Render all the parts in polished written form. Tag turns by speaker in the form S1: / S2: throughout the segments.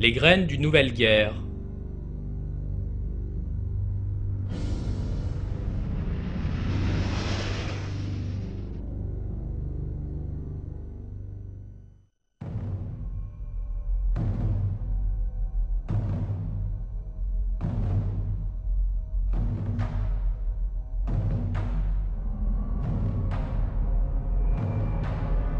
S1: Les graines d'une nouvelle guerre.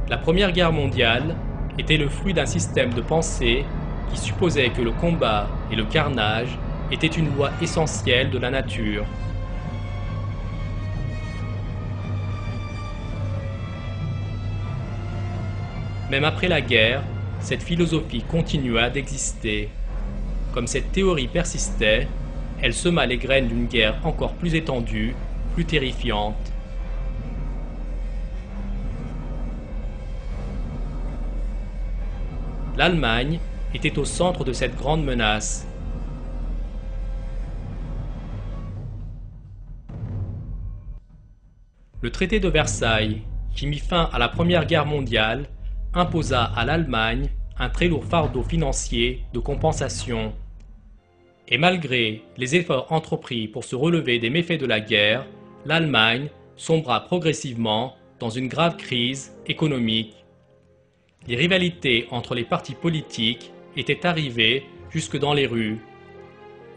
S1: La Première Guerre mondiale était le fruit d'un système de pensée qui supposait que le combat et le carnage étaient une loi essentielle de la nature. Même après la guerre, cette philosophie continua d'exister. Comme cette théorie persistait, elle sema les graines d'une guerre encore plus étendue, plus terrifiante. L'Allemagne était au centre de cette grande menace. Le traité de Versailles, qui mit fin à la Première Guerre mondiale, imposa à l'Allemagne un très lourd fardeau financier de compensation. Et malgré les efforts entrepris pour se relever des méfaits de la guerre, l'Allemagne sombra progressivement dans une grave crise économique. Les rivalités entre les partis politiques étaient arrivées jusque dans les rues.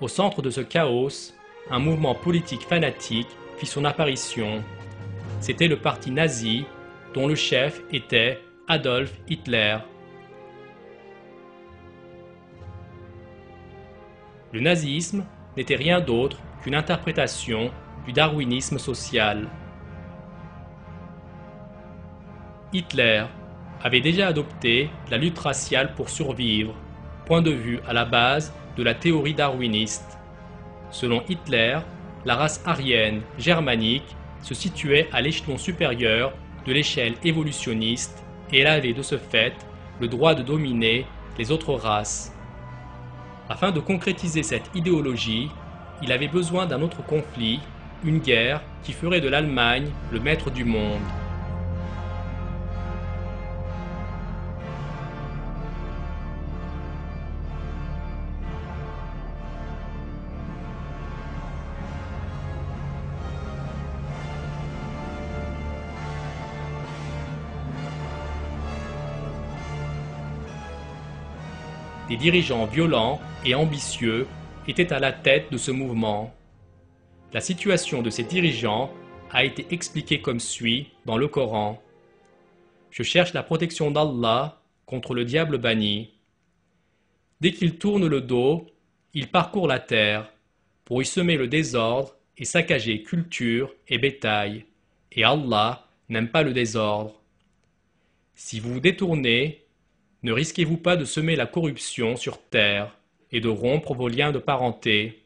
S1: Au centre de ce chaos, un mouvement politique fanatique fit son apparition. C'était le parti nazi, dont le chef était Adolf Hitler. Le nazisme n'était rien d'autre qu'une interprétation du darwinisme social. Hitler avait déjà adopté la lutte raciale pour survivre, point de vue à la base de la théorie darwiniste. Selon Hitler, la race aryenne germanique se situait à l'échelon supérieur de l'échelle évolutionniste et elle avait de ce fait le droit de dominer les autres races. Afin de concrétiser cette idéologie, il avait besoin d'un autre conflit, une guerre qui ferait de l'Allemagne le maître du monde. Des dirigeants violents et ambitieux étaient à la tête de ce mouvement. La situation de ces dirigeants a été expliquée comme suit dans le Coran. Je cherche la protection d'Allah contre le diable banni. Dès qu'il tourne le dos, il parcourt la terre pour y semer le désordre et saccager culture et bétail. Et Allah n'aime pas le désordre. Si vous vous détournez, ne risquez-vous pas de semer la corruption sur terre et de rompre vos liens de parenté?